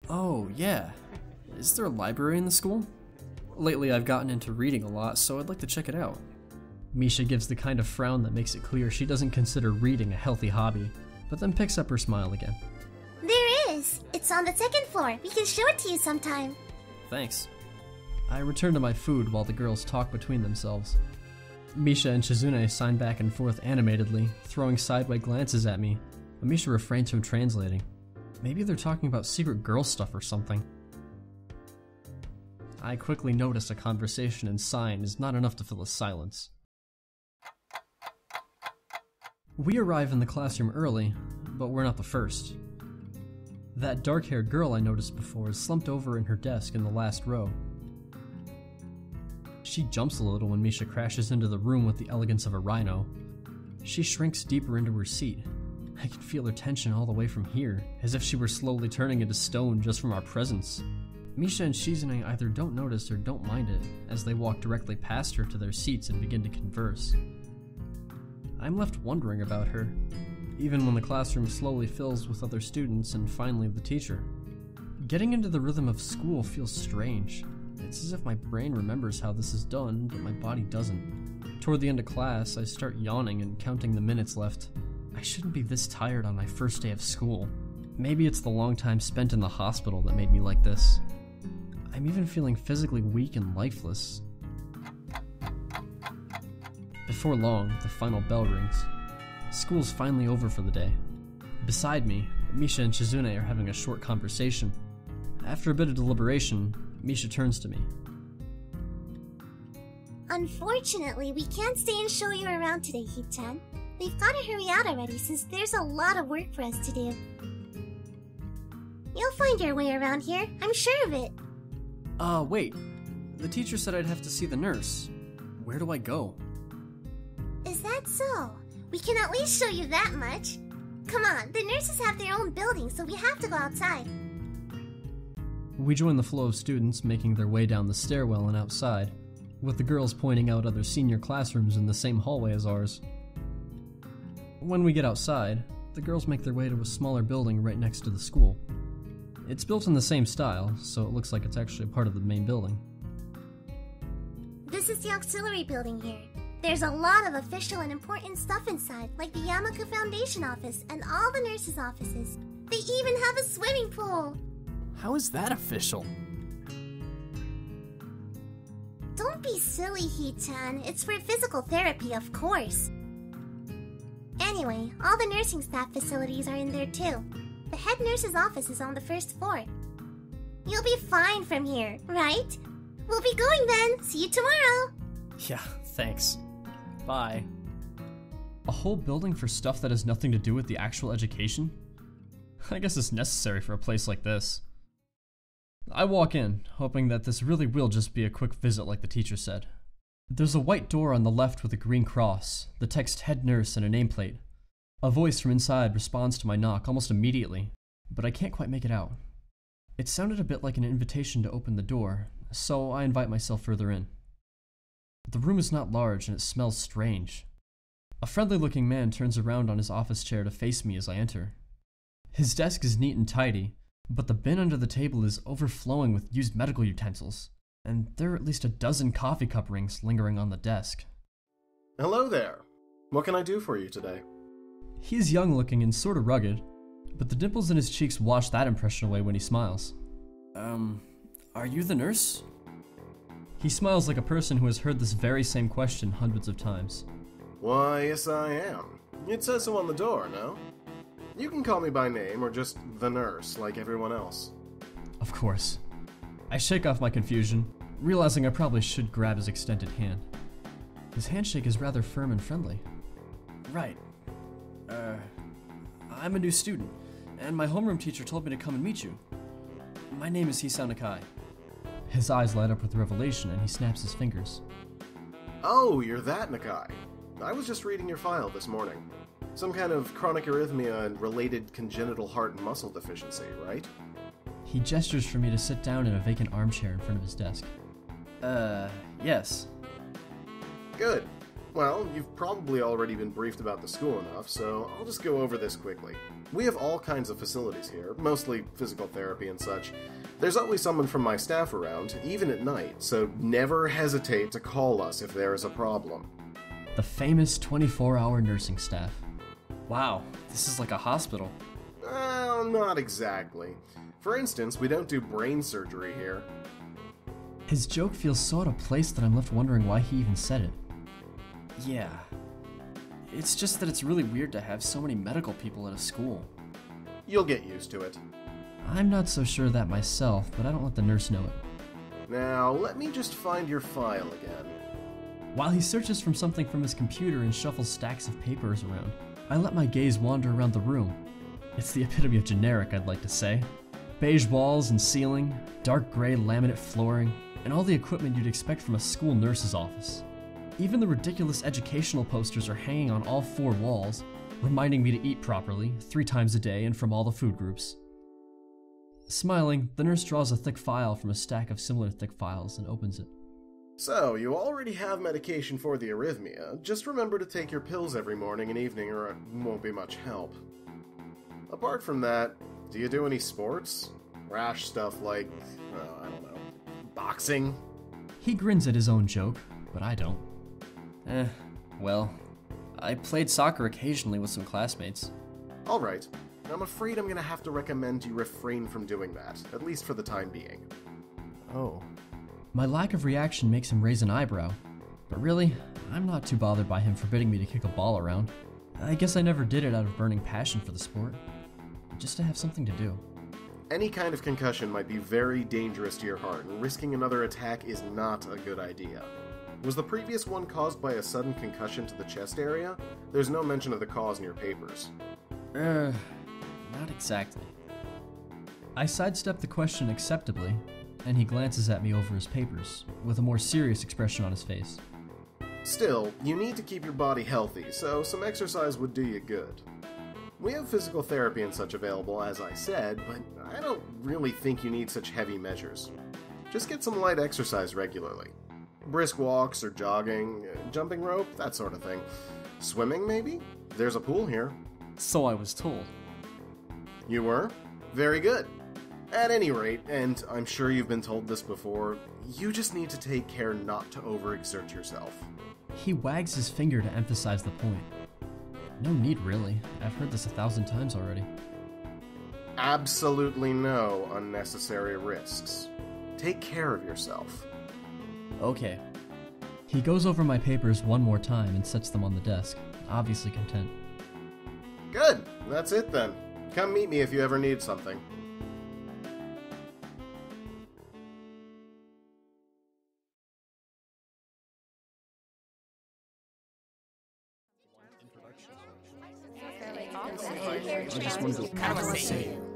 Oh, yeah. Is there a library in the school? Lately I've gotten into reading a lot, so I'd like to check it out. Misha gives the kind of frown that makes it clear she doesn't consider reading a healthy hobby, but then picks up her smile again. There is. It's on the second floor. We can show it to you sometime. Thanks. I return to my food while the girls talk between themselves. Misha and Shizune sign back and forth animatedly, throwing sideways glances at me, but Misha refrains from translating. Maybe they're talking about secret girl stuff or something. I quickly notice a conversation and sign is not enough to fill a silence. We arrive in the classroom early, but we're not the first. That dark-haired girl I noticed before is slumped over in her desk in the last row. She jumps a little when Misha crashes into the room with the elegance of a rhino. She shrinks deeper into her seat. I can feel her tension all the way from here, as if she were slowly turning into stone just from our presence. Misha and Shizune either don't notice or don't mind it, as they walk directly past her to their seats and begin to converse. I'm left wondering about her, even when the classroom slowly fills with other students and finally the teacher. Getting into the rhythm of school feels strange. It's as if my brain remembers how this is done, but my body doesn't. Toward the end of class, I start yawning and counting the minutes left. I shouldn't be this tired on my first day of school. Maybe it's the long time spent in the hospital that made me like this. I'm even feeling physically weak and lifeless. Before long, the final bell rings. School's finally over for the day. Beside me, Misha and Shizune are having a short conversation. After a bit of deliberation, Misha turns to me. Unfortunately, we can't stay and show you around today, Hee-chan. We've gotta hurry out already since there's a lot of work for us to do. You'll find your way around here, I'm sure of it. Wait. The teacher said I'd have to see the nurse. Where do I go? Is that so? We can at least show you that much. Come on, the nurses have their own building, so we have to go outside. We join the flow of students making their way down the stairwell and outside, with the girls pointing out other senior classrooms in the same hallway as ours. When we get outside, the girls make their way to a smaller building right next to the school. It's built in the same style, so it looks like it's actually a part of the main building. This is the auxiliary building here. There's a lot of official and important stuff inside, like the Yamaku Foundation office and all the nurses' offices. They even have a swimming pool! How is that official? Don't be silly, Hee-chan. It's for physical therapy, of course. Anyway, all the nursing staff facilities are in there too. The head nurse's office is on the first floor. You'll be fine from here, right? We'll be going then. See you tomorrow. Yeah, thanks. Bye. A whole building for stuff that has nothing to do with the actual education? I guess it's necessary for a place like this. I walk in, hoping that this really will just be a quick visit like the teacher said. There's a white door on the left with a green cross, the text head nurse and a nameplate. A voice from inside responds to my knock almost immediately, but I can't quite make it out. It sounded a bit like an invitation to open the door, so I invite myself further in. The room is not large and it smells strange. A friendly-looking man turns around on his office chair to face me as I enter. His desk is neat and tidy, but the bin under the table is overflowing with used medical utensils, and there are at least a dozen coffee cup rings lingering on the desk. Hello there. What can I do for you today? He is young-looking and sort of rugged, but the dimples in his cheeks wash that impression away when he smiles. Are you the nurse? He smiles like a person who has heard this very same question hundreds of times. Why, yes I am. It says so on the door, no? You can call me by name or just the nurse, like everyone else. Of course. I shake off my confusion, realizing I probably should grab his extended hand. His handshake is rather firm and friendly. Right. I'm a new student, and my homeroom teacher told me to come and meet you. My name is Hisao Nakai. His eyes light up with revelation and he snaps his fingers. Oh, you're that Nakai. I was just reading your file this morning. Some kind of chronic arrhythmia and related congenital heart and muscle deficiency, right? He gestures for me to sit down in a vacant armchair in front of his desk. Yes. Good. Well, you've probably already been briefed about the school enough, so I'll just go over this quickly. We have all kinds of facilities here, mostly physical therapy and such. There's always someone from my staff around, even at night, so never hesitate to call us if there is a problem. The famous 24-hour nursing staff. Wow, this is like a hospital. Well, not exactly. For instance, we don't do brain surgery here. His joke feels so out of place that I'm left wondering why he even said it. Yeah. It's just that it's really weird to have so many medical people at a school. You'll get used to it. I'm not so sure of that myself, but I don't let the nurse know it. Now, let me just find your file again. While he searches for something from his computer and shuffles stacks of papers around, I let my gaze wander around the room. It's the epitome of generic, I'd like to say. Beige walls and ceiling, dark gray laminate flooring, and all the equipment you'd expect from a school nurse's office. Even the ridiculous educational posters are hanging on all 4 walls, reminding me to eat properly, 3 times a day and from all the food groups. Smiling, the nurse draws a thick file from a stack of similar thick files and opens it. So, you already have medication for the arrhythmia. Just remember to take your pills every morning and evening or it won't be much help. Apart from that, do you do any sports? Rash stuff like, I don't know, boxing? He grins at his own joke, but I don't. Well, I played soccer occasionally with some classmates. Alright, I'm afraid I'm gonna have to recommend you refrain from doing that, at least for the time being. Oh. My lack of reaction makes him raise an eyebrow, but really, I'm not too bothered by him forbidding me to kick a ball around. I guess I never did it out of burning passion for the sport, just to have something to do. Any kind of concussion might be very dangerous to your heart, and risking another attack is not a good idea. Was the previous one caused by a sudden concussion to the chest area? There's no mention of the cause in your papers. Not exactly. I sidestep the question acceptably, and he glances at me over his papers, with a more serious expression on his face. Still, you need to keep your body healthy, so some exercise would do you good. We have physical therapy and such available, as I said, but I don't really think you need such heavy measures. Just get some light exercise regularly. Brisk walks or jogging, jumping rope, that sort of thing. Swimming, maybe? There's a pool here. So I was told. You were? Very good. At any rate, and I'm sure you've been told this before, you just need to take care not to overexert yourself. He wags his finger to emphasize the point. No need, really. I've heard this 1,000 times already. Absolutely no unnecessary risks. Take care of yourself. Okay. He goes over my papers one more time and sets them on the desk, obviously content. Good. That's it then. Come meet me if you ever need something. I just want to go